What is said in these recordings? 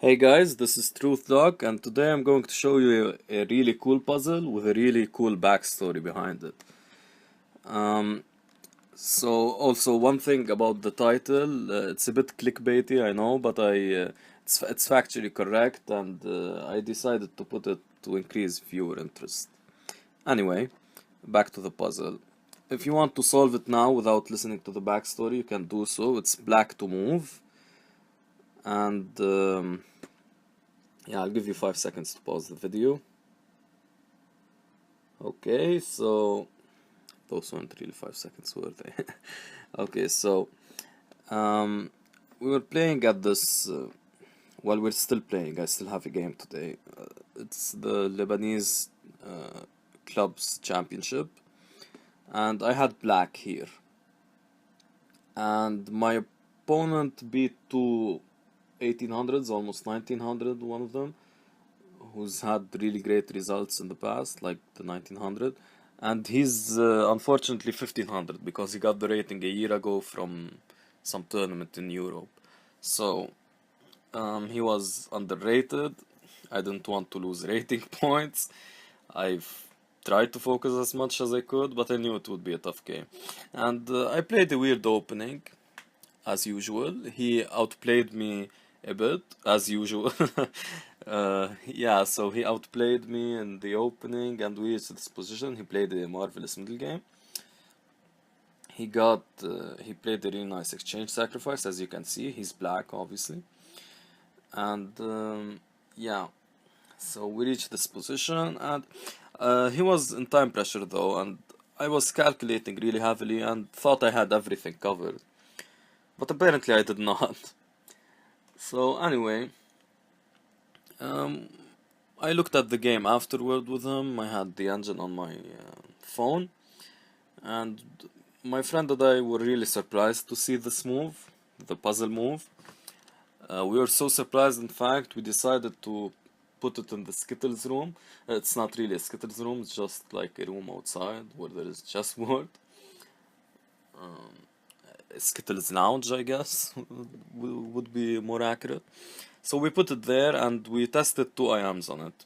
Hey guys, this is Truth Dog, and today I'm going to show you a really cool puzzle with a really cool backstory behind it. Um, also one thing about the title, it's a bit clickbaity, I know, but it's factually correct, and I decided to put it to increase viewer interest. Anyway, back to the puzzle. If you want to solve it now without listening to the backstory, you can do so. It's black to move, and yeah, I'll give you 5 seconds to pause the video. Okay, so those weren't really 5 seconds, were they? Okay, so um, we were playing at this. Well, we're still playing. I still have a game today. It's the Lebanese clubs championship, and I had black here, and my opponent beat two 1800s, almost 1900, one of them, who's had really great results in the past, like the 1900, and he's unfortunately 1500 because he got the rating a year ago from some tournament in Europe. So he was underrated. I didn't want to lose rating points. I've tried to focus as much as I could, but I knew it would be a tough game. And I played a weird opening, as usual. He outplayed me a bit, as usual. Yeah, so he outplayed me in the opening and we reached this position. He played a marvelous middle game. He played a really nice exchange sacrifice, as you can see. He's black, obviously. And yeah, so we reached this position and he was in time pressure though, and I was calculating really heavily and thought I had everything covered. But apparently I did not. So anyway, um, I looked at the game afterward with him. I had the engine on my phone, and my friend and I were really surprised to see this move, the puzzle move. We were so surprised, in fact, we decided to put it in the Skittles room. It's not really a Skittles room, it's just like a room outside where there is chessboard. Skittles Lounge, I guess, would be more accurate. So we put it there and we tested two IMs on it.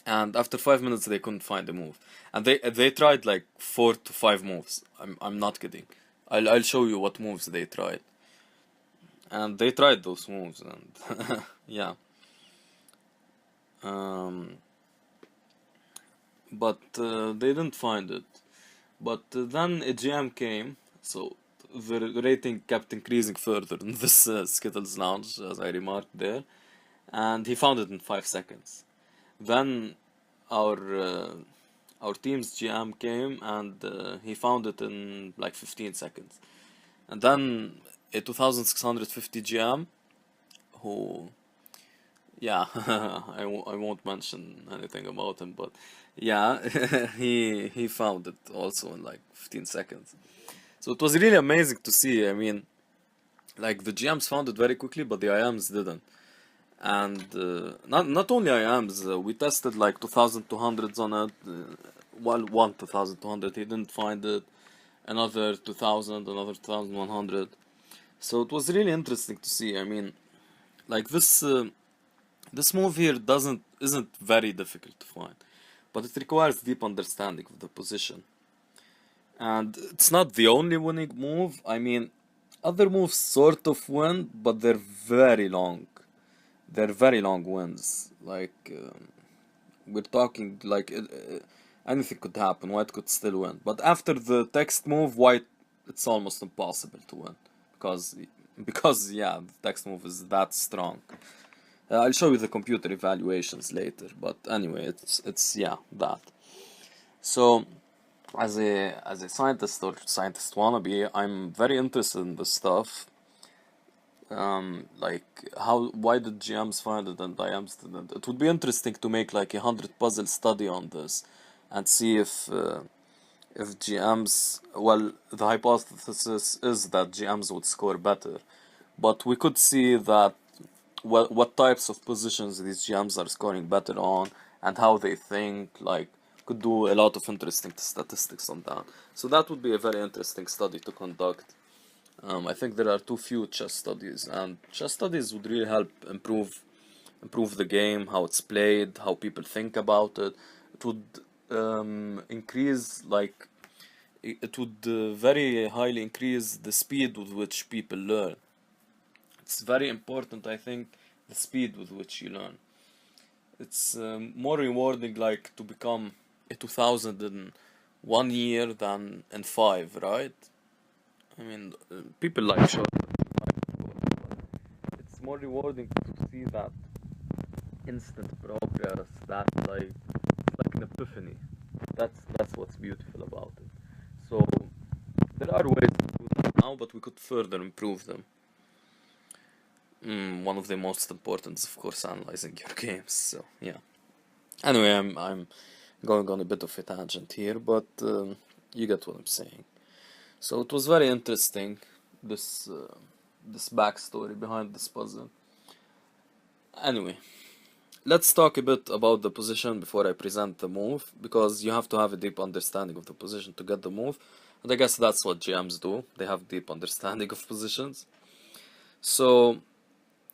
And after 5 minutes, they couldn't find a move. And they tried like 4 to 5 moves. I'm not kidding. I'll show you what moves they tried. And they tried those moves, and yeah. Um, but they didn't find it. But then a GM came, so the rating kept increasing further in this Skittles Lounge, as I remarked there, and he found it in 5 seconds. Then our uh, our team's GM came and he found it in like 15 seconds. And then a 2650 GM who, yeah, I won't mention anything about him, but yeah, he found it also in like 15 seconds. So it was really amazing to see. I mean, like the GMs found it very quickly, but the IMs didn't. And not only IMs, we tested like 2200s on it. One 2200, he didn't find it. Another 2000, another 2100. So it was really interesting to see. I mean, like this move here isn't very difficult to find, but it requires deep understanding of the position. And it's not the only winning move. I mean, other moves sort of win, but they're very long. They're very long wins. Like we're talking like anything could happen. White could still win, but after the text move, White, it's almost impossible to win because yeah, the text move is that strong. I'll show you the computer evaluations later, but anyway, it's yeah, that. So as a scientist or scientist wannabe, I'm very interested in this stuff. Like why did GMs find it and IMs didn't? It would be interesting to make like 100 puzzle study on this and see if GMs, well, the hypothesis is that GMs would score better, but we could see that what types of positions these GMs are scoring better on and how they think, like could do a lot of interesting statistics on that. So that would be a very interesting study to conduct. I think there are too few chess studies, and chess studies would really help improve improve the game, how it's played, how people think about it. It would increase, like, it would very highly increase the speed with which people learn. It's very important, I think, the speed with which you learn. It's more rewarding, like, to become a 2000 in 1 year than in 5, right? I mean, people like short. It's more rewarding to see that instant progress, that, like an epiphany. That's what's beautiful about it. So there are ways to do that now, but we could further improve them. One of the most important is, of course, analyzing your games. So yeah. Anyway, I'm going on a bit of a tangent here, but you get what I'm saying. So it was very interesting, this this backstory behind this puzzle. Anyway, let's talk a bit about the position before I present the move, because you have to have a deep understanding of the position to get the move, and I guess that's what GMs do. They have deep understanding of positions. So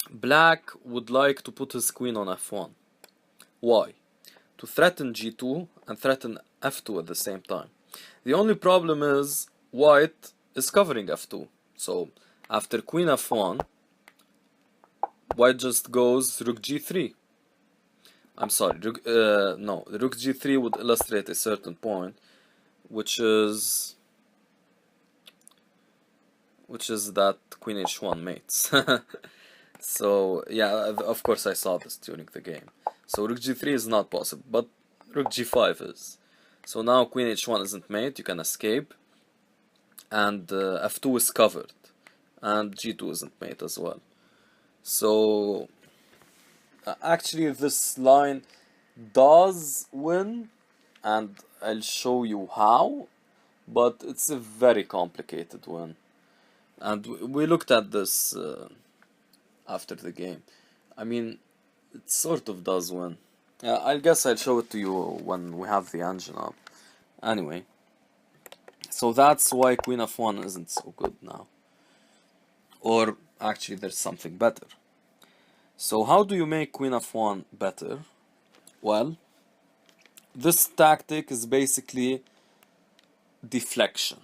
Black would like to put his queen on f1. Why? To threaten g2 and threaten f2 at the same time. The only problem is White is covering f2. So after queen f1, White just goes rook g3. I'm sorry, no, rook g3 would illustrate a certain point, which is that queen h1 mates. So yeah, of course I saw this during the game. So rook g3 is not possible, but rook g5 is. So now queen h1 isn't mate, you can escape, and f2 is covered, and g2 isn't mate as well. So actually this line does win, and I'll show you how, but it's a very complicated one. And we looked at this after the game. I mean, it sort of does win. I guess I'll show it to you when we have the engine up. Anyway, so that's why queen f1 isn't so good now. Or actually there's something better. So how do you make queen f1 better? Well, this tactic is basically deflection.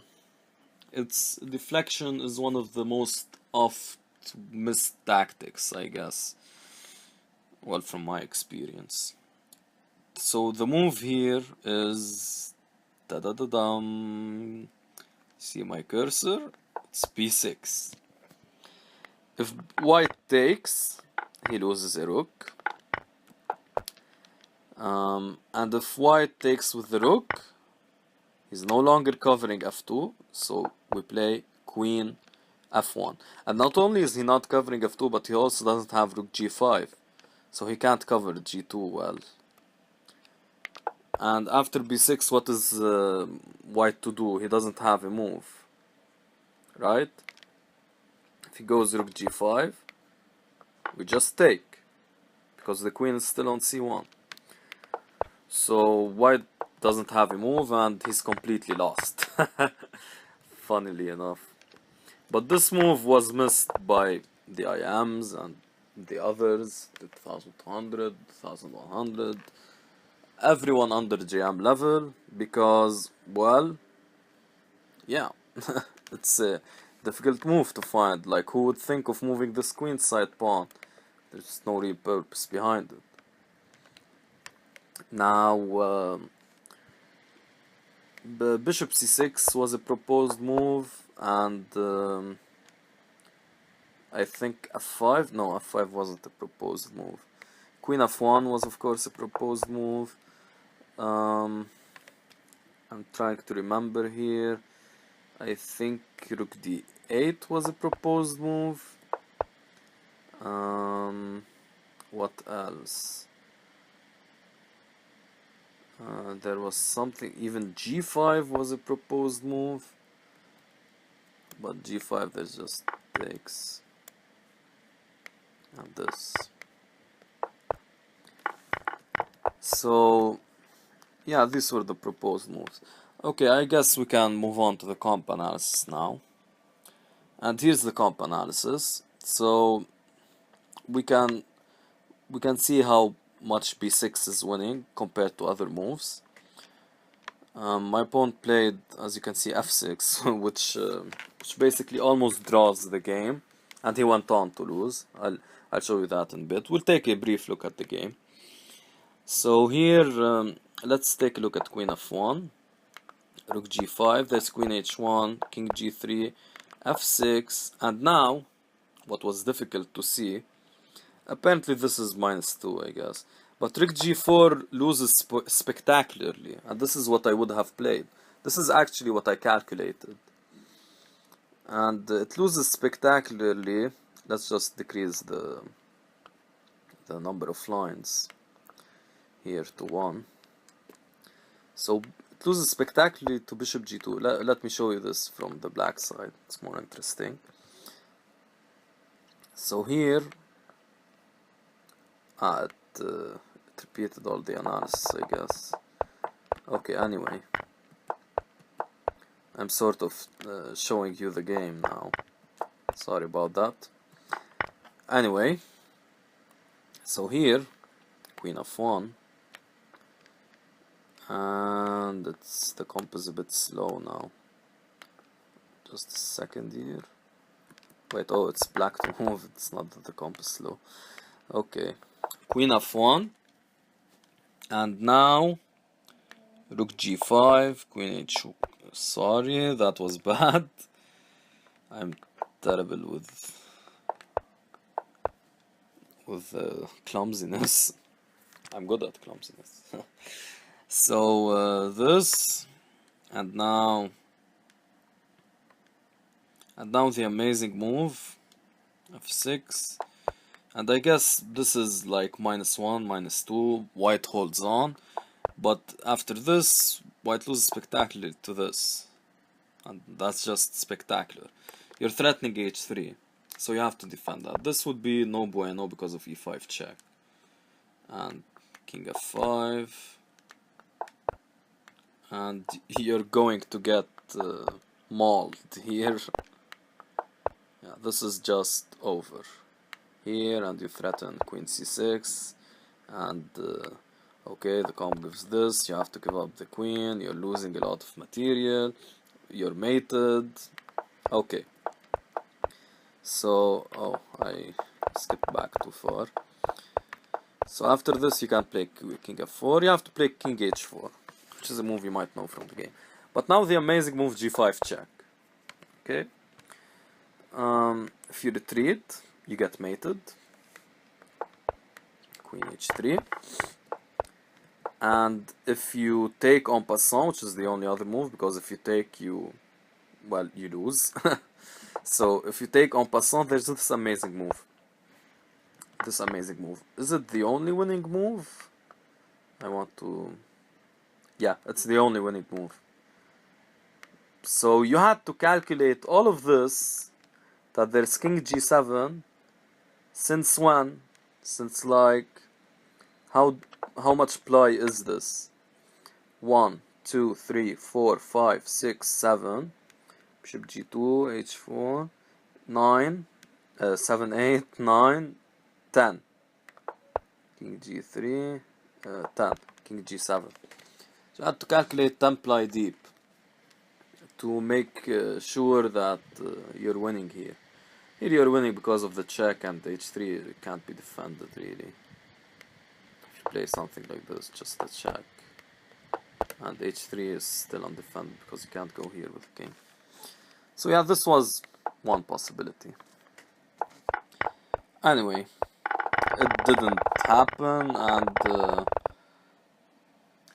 Deflection is one of the most oft missed tactics, I guess. Well, from my experience. So the move here is da da da dum. See my cursor? It's b6. If White takes, he loses a rook. And if White takes with the rook, he's no longer covering f2, so we play queen f1. And not only is he not covering f2, but he also doesn't have rook g5, so he can't cover g2 well. And after b6, what is White to do? He doesn't have a move, right? If he goes rook g5, we just take, because the queen is still on c1. So White doesn't have a move, and he's completely lost, funnily enough. But this move was missed by the IMs and the others, the 1200, 1100, everyone under GM level, because, well, yeah, it's a difficult move to find. Like, who would think of moving this queenside pawn? There's no real purpose behind it. Now, bishop c6 was a proposed move, and I think f5, no, f5 wasn't a proposed move. Queen f1 was, of course, a proposed move. I'm trying to remember here. I think rook d8 was a proposed move. What else? There was something, even g5 was a proposed move, but g5 there's just takes, and this. So yeah, these were the proposed moves. Okay, I guess we can move on to the comp analysis now. And here's the comp analysis. So we can we can see how much b6 is winning compared to other moves. My pawn played, as you can see, f6, which basically almost draws the game, and he went on to lose. I'll show you that in a bit. We'll take a brief look at the game. So here, let's take a look at queen f1, rook g5, there's queen h1, king g3, f6, and now, what was difficult to see, apparently this is -2, I guess. But rook g4 loses spectacularly, and this is what I would have played. This is actually what I calculated. And it loses spectacularly. Let's just decrease the number of lines here to 1. So it loses spectacularly to bishop g2. Let me show you this from the black side. It's more interesting. So here, it repeated all the analysis, I guess. Okay, anyway, I'm sort of showing you the game now. Sorry about that. Anyway, so here, queen f1, and the comp is a bit slow now. Just a second here. Wait, oh, it's black to move. It's not that the comp is slow. Okay, queen f1, and now rook g5, queen h2. Sorry, that was bad. I'm terrible with clumsiness. I'm good at clumsiness. So this, and now the amazing move, f6, and I guess this is like -1, -2, white holds on, but after this, white loses spectacularly to this, and that's just spectacular. You're threatening h3, so you have to defend that. This would be no bueno because of e5 check, and king f5, and you're going to get mauled here. Yeah, this is just over here, and you threaten queen c6, and okay, the comp gives this, you have to give up the queen, you're losing a lot of material, you're mated. Okay, so, oh, I skipped back too far. So after this you can play king f4, you have to play king h4, which is a move you might know from the game. But now the amazing move g5 check. Okay, if you retreat, you get mated, queen h3, and if you take en passant, which is the only other move, because if you take, you lose. So if you take en passant, there's this amazing move. This amazing move. Is it the only winning move? I want to... Yeah, it's the only winning move. So you had to calculate all of this, that there's king g7, since when? Since like, how much ply is this? 1, 2, 3, 4, 5, 6, 7, bishop g2, h4, 9, 7, 8, 9, 10, king g3, 10, king g7. So I had to calculate 10 ply deep to make sure that you're winning here. Here you're winning because of the check, and h3 can't be defended really. If you play something like this, just a check, and h3 is still undefended because you can't go here with the king. So yeah, this was one possibility. Anyway, it didn't happen,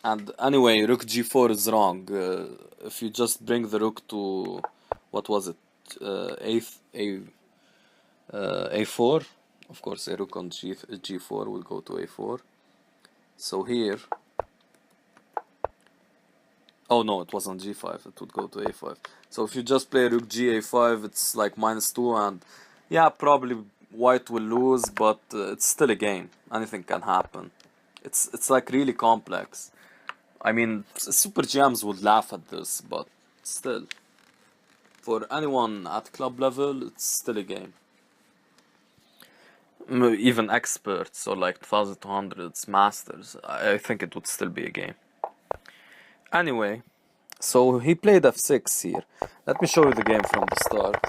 and anyway, rook g4 is wrong. If you just bring the rook to, what was it, a4, of course a rook on g4 will go to a4. So here, oh no, it was on g5, it would go to a5. So if you just play rook g a5, it's like -2, and yeah, probably white will lose, but it's still a game. Anything can happen. It's like really complex. I mean, super GMs would laugh at this, but still, for anyone at club level, it's still a game. even experts or like 1200s masters, I think it would still be a game. Anyway, so he played f6 here. Let me show you the game from the start.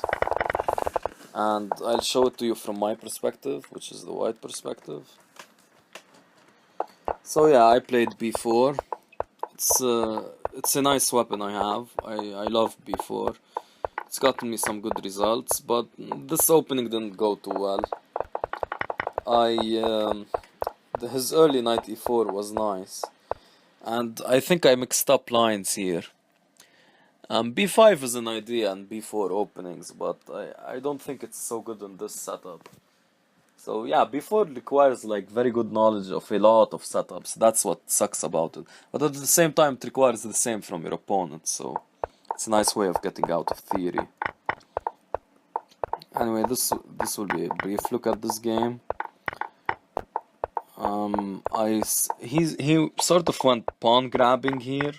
And I'll show it to you from my perspective, which is the white perspective. So yeah, I played b4. It's a nice weapon I have. I love b4. It's gotten me some good results, but this opening didn't go too well. His early knight e4 was nice, and I think I mixed up lines here. b5 is an idea and b4 openings, but I don't think it's so good in this setup. So yeah, b4 requires like very good knowledge of a lot of setups. That's what sucks about it. But at the same time, it requires the same from your opponent, so it's a nice way of getting out of theory. Anyway, this will be a brief look at this game. He sort of went pawn grabbing here,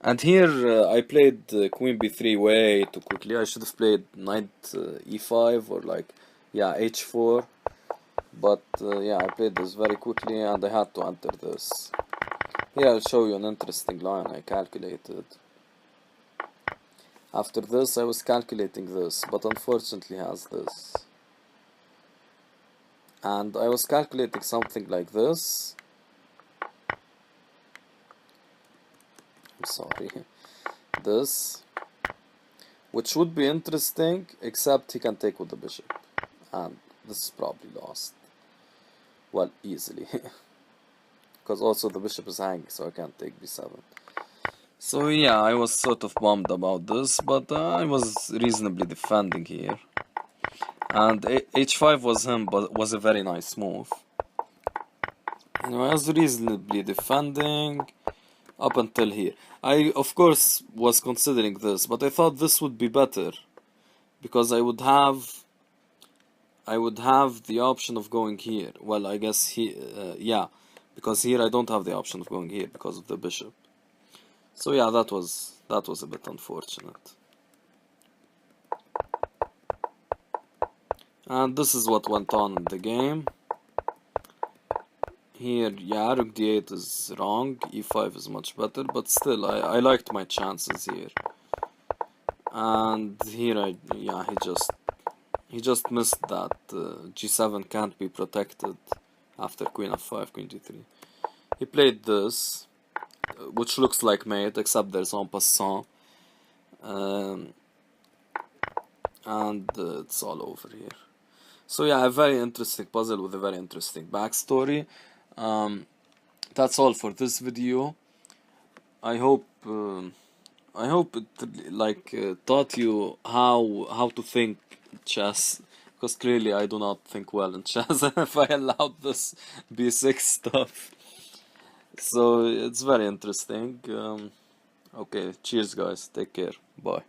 and here I played queen b3 way too quickly. I should have played knight e5 or like h4, but yeah, I played this very quickly and I had to enter this. Here I'll show you an interesting line I calculated. After this I was calculating this, but unfortunately has this. And I was calculating something like this. I'm sorry. This. Which would be interesting, except he can take with the bishop. And this is probably lost. Well, easily. Because also the bishop is hanging, so I can't take b7. So yeah, I was sort of bummed about this, but I was reasonably defending here. And h5 was him, but was a very nice move. And I was reasonably defending up until here. I, of course, was considering this, but I thought this would be better. Because I would have the option of going here. Well, I guess yeah. Because here I don't have the option of going here because of the bishop. So yeah, that was a bit unfortunate. And this is what went on in the game. Here, yeah, rook d8 is wrong, e5 is much better, but still, I liked my chances here. And here, he just missed that g7 can't be protected after queen f5, queen d3. He played this, which looks like mate, except there's en passant. And it's all over here. So yeah, a very interesting puzzle with a very interesting backstory. That's all for this video. I hope it like taught you how to think chess, because clearly I do not think well in chess if I allowed this b6 stuff. So it's very interesting. Okay, cheers guys, take care, bye.